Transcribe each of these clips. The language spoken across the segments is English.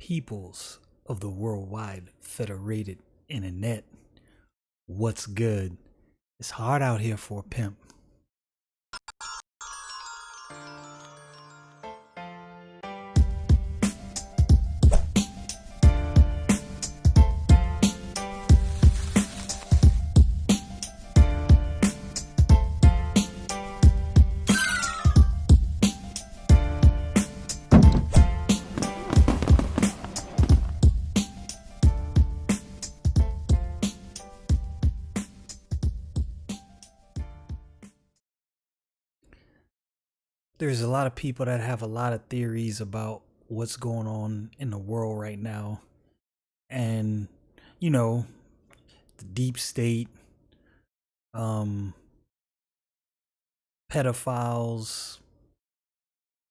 peoples of the worldwide federated internet. What's good? It's hard out here for a pimp. There's a lot of people that have a lot of theories about what's going on in the world right now. And, you know, the deep state, um, pedophiles,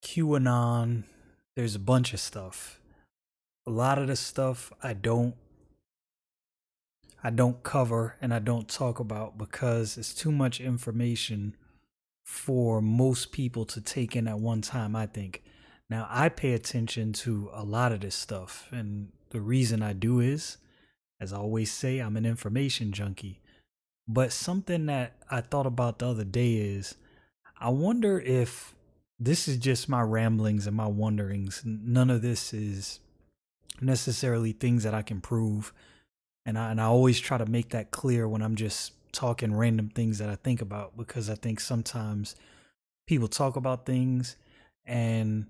QAnon, there's a bunch of stuff. A lot of the stuff I don't cover and I don't talk about because it's too much information for most people to take in at one time, I think. Now, I pay attention to a lot of this stuff, and the reason I do is, as I always say, I'm an information junkie. But something that I thought about the other day is I wonder if this is just my ramblings and my wonderings. None of this is necessarily things that I can prove. And I always try to make that clear when I'm just talking random things that I think about, because I think sometimes people talk about things and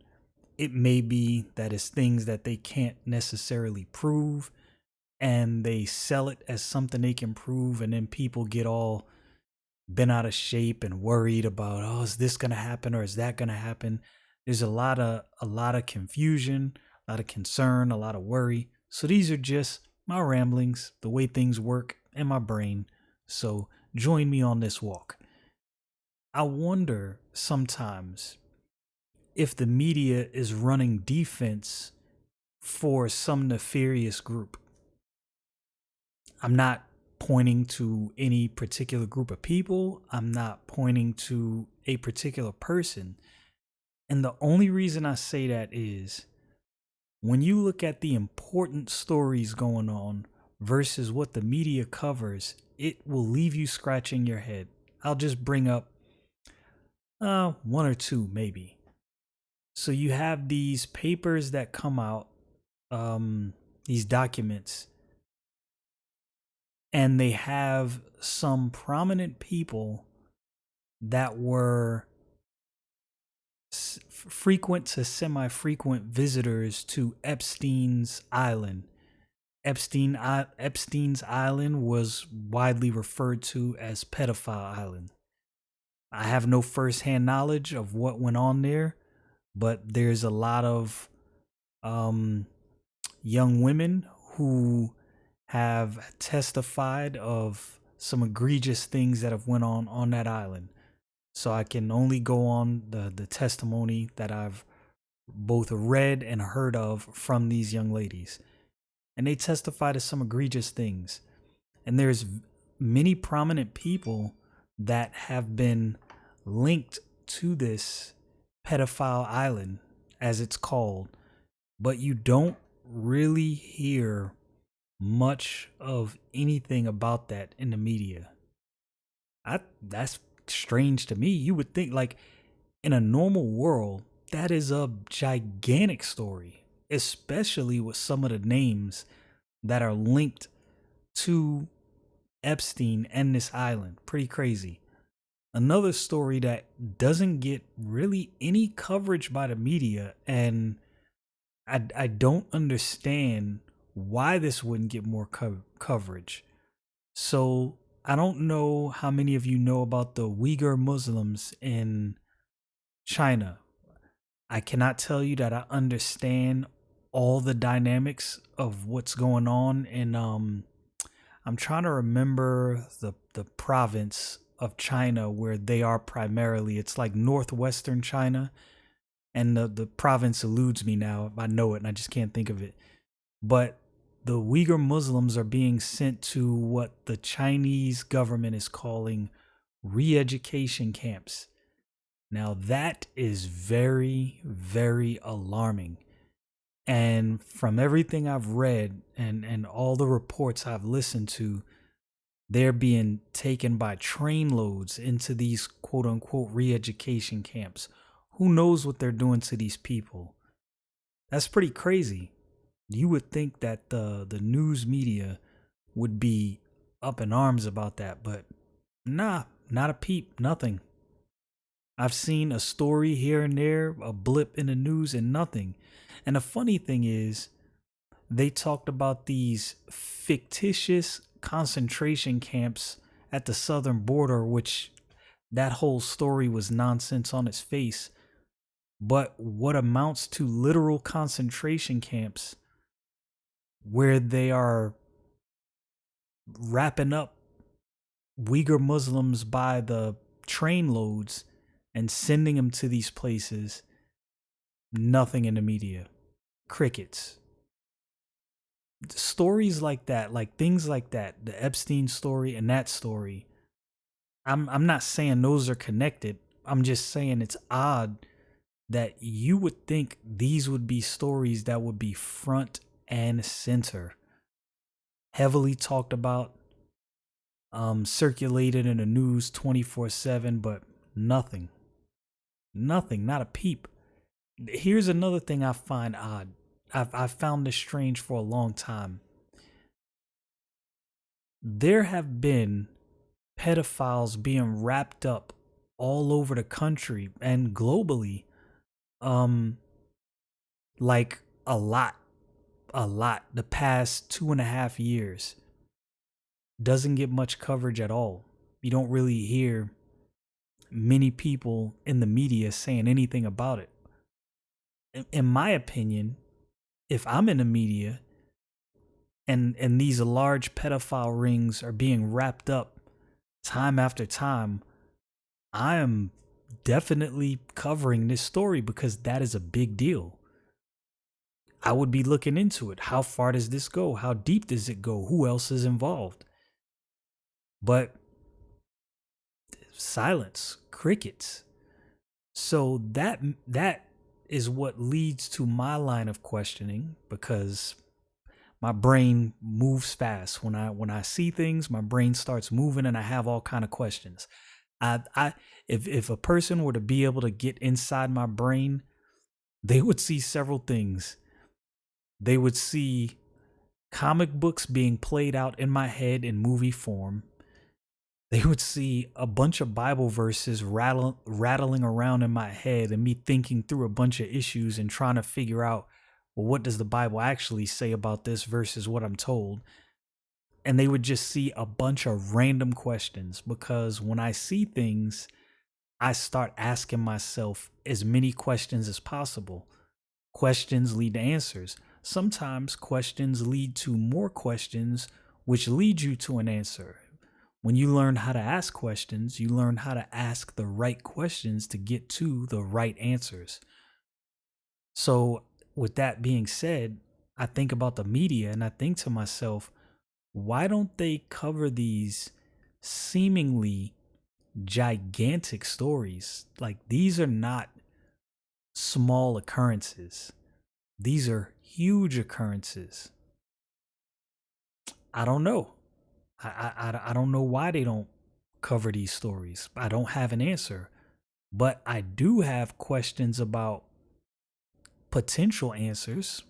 it may be that it's things that they can't necessarily prove, and they sell it as something they can prove, and then people get all bent out of shape and worried about, oh, is this gonna happen or is that gonna happen? There's a lot of confusion, a lot of concern, a lot of worry. So these are just my ramblings, the way things work in my brain. So join me on this walk. I wonder sometimes if the media is running defense for some nefarious group. I'm not pointing to any particular group of people. I'm not pointing to a particular person. And the only reason I say that is when you look at the important stories going on versus what the media covers, it will leave you scratching your head. I'll just bring up one or two, maybe. So you have these papers that come out, these documents, and they have some prominent people that were frequent to semi-frequent visitors to Epstein's Island. Epstein's Island was widely referred to as Pedophile Island. I have no first-hand knowledge of what went on there, but there's a lot of young women who have testified of some egregious things that have went on that island. So I can only go on the testimony that I've both read and heard of from these young ladies. And they testify to some egregious things. And there's many prominent people that have been linked to this pedophile island, as it's called, but you don't really hear much of anything about that in the media. That's strange to me. You would think, like, in a normal world, that is a gigantic story, especially with some of the names that are linked to Epstein and this island. Pretty crazy. Another story that doesn't get really any coverage by the media, and I don't understand why this wouldn't get more coverage. So I don't know how many of you know about the Uyghur Muslims in China. I cannot tell you that I understand all the dynamics of what's going on in I'm trying to remember the province of China where they are primarily. It's like northwestern China, and the province eludes me now. I know it and I just can't think of it. But the Uyghur Muslims are being sent to what the Chinese government is calling re-education camps. Now that is very, very alarming. And from everything I've read and all the reports I've listened to, they're being taken by trainloads into these quote unquote re-education camps. Who knows what they're doing to these people? That's pretty crazy. You would think that the news media would be up in arms about that, but nah, not a peep, nothing. I've seen a story here and there, a blip in the news, and nothing. And the funny thing is, they talked about these fictitious concentration camps at the southern border, which that whole story was nonsense on its face. But what amounts to literal concentration camps where they are wrapping up Uyghur Muslims by the trainloads and sending them to these places, nothing in the media. Crickets. Stories like that, like things like that, the Epstein story and that story. I'm not saying those are connected. I'm just saying it's odd that you would think these would be stories that would be front and center, heavily talked about, circulated in the news 24/7, but nothing. Nothing, not a peep. Here's another thing I find odd. I've found this strange for a long time. There have been pedophiles being wrapped up all over the country and globally, um, like a lot. The past 2.5 years doesn't get much coverage at all. You don't really hear many people in the media saying anything about it. In my opinion, if I'm in the media and these large pedophile rings are being wrapped up time after time, I am definitely covering this story because that is a big deal. I would be looking into it. How far does this go? How deep does it go? Who else is involved? But silence, crickets. So that is what leads to my line of questioning, because my brain moves fast. When I see things, my brain starts moving and I have all kind of questions. I if a person were to be able to get inside my brain, they would see several things. They would see comic books being played out in my head in movie form. They would see a bunch of Bible verses rattling around in my head and me thinking through a bunch of issues and trying to figure out, well, what does the Bible actually say about this versus what I'm told? And they would just see a bunch of random questions, because when I see things, I start asking myself as many questions as possible. Questions lead to answers. Sometimes questions lead to more questions, which lead you to an answer. When you learn how to ask questions, you learn how to ask the right questions to get to the right answers. So, with that being said, I think about the media and I think to myself, why don't they cover these seemingly gigantic stories? Like, these are not small occurrences, these are huge occurrences. I don't know. I don't know why they don't cover these stories. I don't have an answer, but I do have questions about potential answers.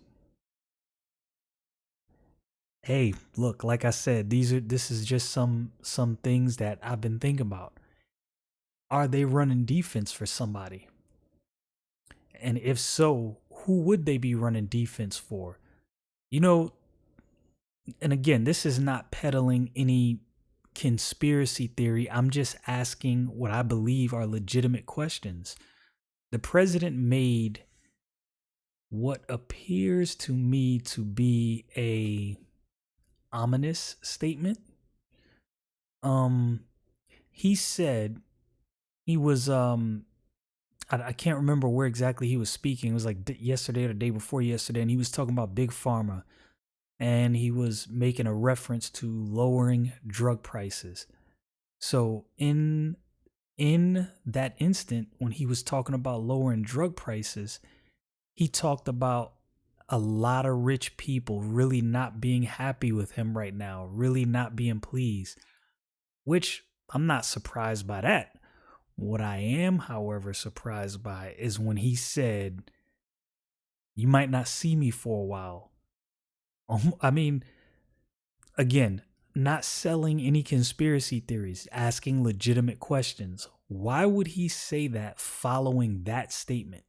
Hey, look, like I said, this is just some things that I've been thinking about. Are they running defense for somebody? And if so, who would they be running defense for? You know, and again, this is not peddling any conspiracy theory. I'm just asking what I believe are legitimate questions. The president made what appears to me to be a ominous statement. Um he said he was I can't remember where exactly he was speaking. It was like yesterday or the day before yesterday, and he was talking about big pharma, and he was making a reference to lowering drug prices. So in that instant, when he was talking about lowering drug prices, he talked about a lot of rich people really not being happy with him right now, really not being pleased, which I'm not surprised by that. What I am, however, surprised by is when he said, "You might not see me for a while." I mean, again, not selling any conspiracy theories, asking legitimate questions. Why would he say that following that statement?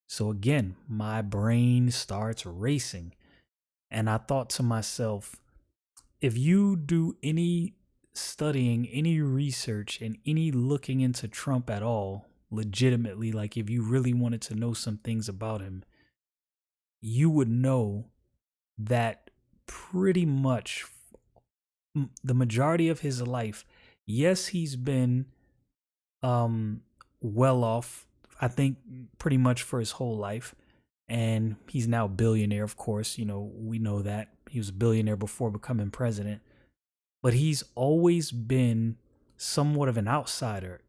So again, my brain starts racing. And I thought to myself, if you do any studying, any research, and any looking into Trump at all, legitimately, like if you really wanted to know some things about him, you would know that pretty much the majority of his life, yes, he's been um well off, I think pretty much for his whole life. And he's now a billionaire, of course. We know that. He was a billionaire before becoming president. But he's always been somewhat of an outsider.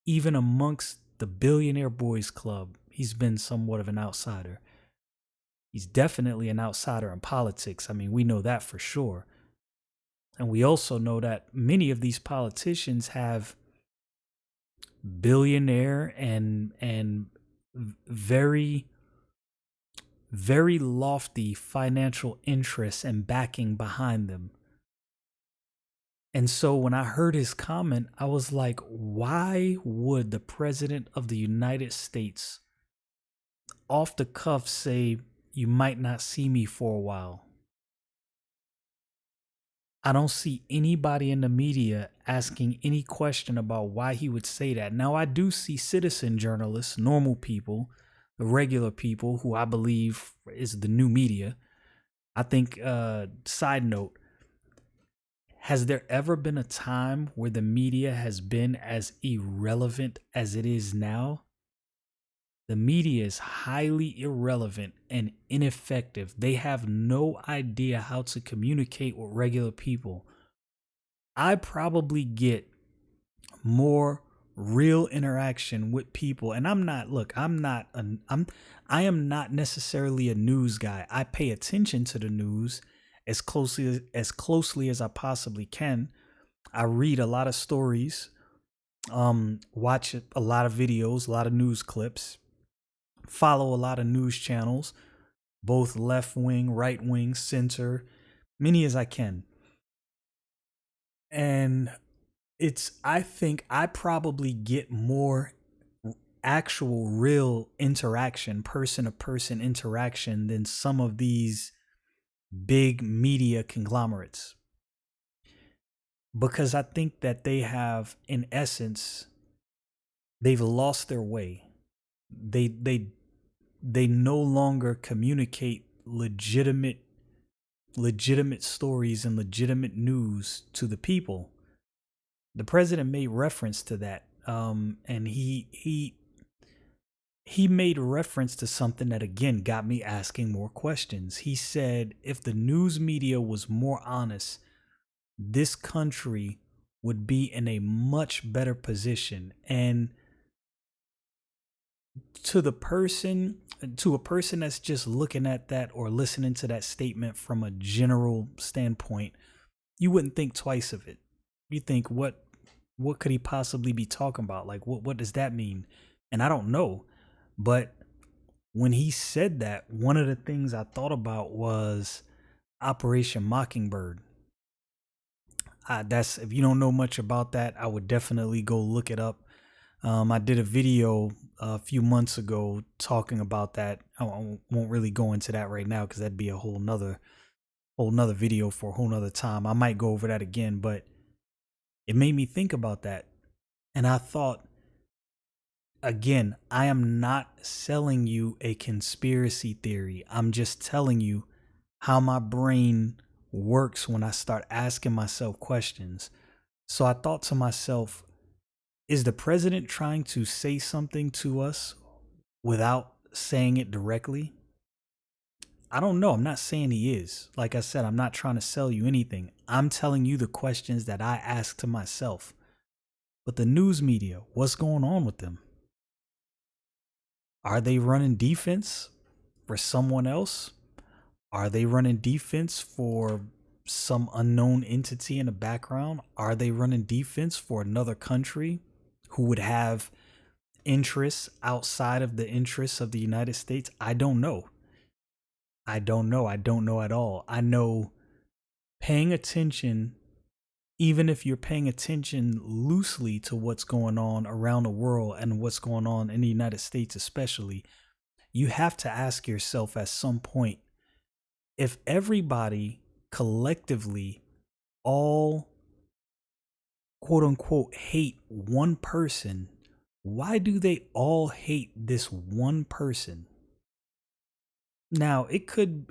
Even amongst the billionaire boys club, he's been somewhat of an outsider. He's definitely an outsider in politics. I mean, we know that for sure. And we also know that many of these politicians have billionaire and very, very lofty financial interests and backing behind them. And so when I heard his comment, I was like, why would the president of the United States off the cuff say, "You might not see me for a while"? I don't see anybody in the media asking any question about why he would say that. Now, I do see citizen journalists, normal people, the regular people who I believe is the new media. I think, side note, has there ever been a time where the media has been as irrelevant as it is now? The media is highly irrelevant and ineffective. They have no idea how to communicate with regular people. I probably get more real interaction with people, and I am not necessarily a news guy. I pay attention to the news as closely as I possibly can. I read a lot of stories, watch a lot of videos, a lot of news clips, follow a lot of news channels, both left wing, right wing, center, many as I can. And I think I probably get more actual real interaction, person to person interaction, than some of these big media conglomerates. Because I think that they have, in essence, they've lost their way. They no longer communicate legitimate stories and legitimate news to the people. The president made reference to that, and he made reference to something that again got me asking more questions. He said if the news media was more honest, this country would be in a much better position. And to a person that's just looking at that or listening to that statement from a general standpoint, you wouldn't think twice of it. You think, what could he possibly be talking about? Like, what does that mean? And I don't know. But when he said that, one of the things I thought about was Operation Mockingbird. That's, if you don't know much about that, I would definitely go look it up. I did a video a few months ago talking about that. I won't really go into that right now because that'd be a whole nother video for a whole nother time. I might go over that again, but it made me think about that. And I thought, again, I am not selling you a conspiracy theory. I'm just telling you how my brain works when I start asking myself questions. So I thought to myself, is the president trying to say something to us without saying it directly? I don't know. I'm not saying he is. Like I said, I'm not trying to sell you anything. I'm telling you the questions that I ask to myself. But the news media, what's going on with them? Are they running defense for someone else? Are they running defense for some unknown entity in the background? Are they running defense for another country who would have interests outside of the interests of the United States? I don't know. I don't know. I don't know at all. I know paying attention, even if you're paying attention loosely to what's going on around the world and what's going on in the United States, especially, you have to ask yourself at some point, if everybody collectively all quote unquote hate one person, why do they all hate this one person? Now, it could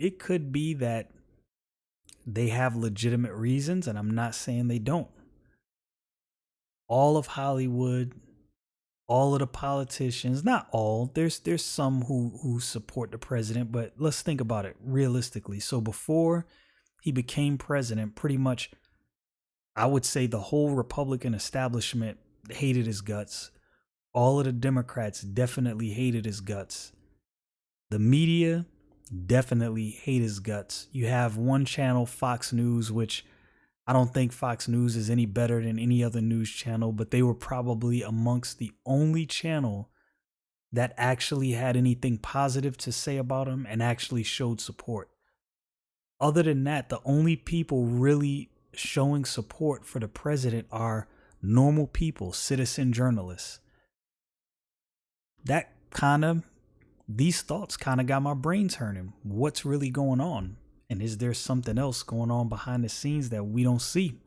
be that they have legitimate reasons, and I'm not saying they don't. All of Hollywood, all of the politicians, not all, there's some who support the president, but let's think about it realistically. So before he became president, pretty much I would say the whole Republican establishment hated his guts. All of the Democrats definitely hated his guts. The media definitely hate his guts. You have one channel, Fox News, which I don't think Fox News is any better than any other news channel, but they were probably amongst the only channel that actually had anything positive to say about him and actually showed support. Other than that, the only people really showing support for the president are normal people, citizen journalists. That kind of, these thoughts kind of got my brain turning. What's really going on? And is there something else going on behind the scenes that we don't see?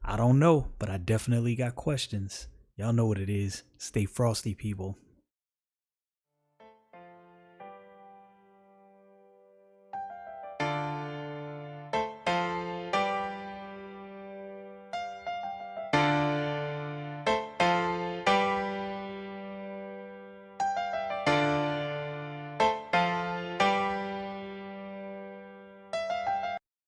I don't know, but I definitely got questions. Y'all know what it is. Stay frosty, people.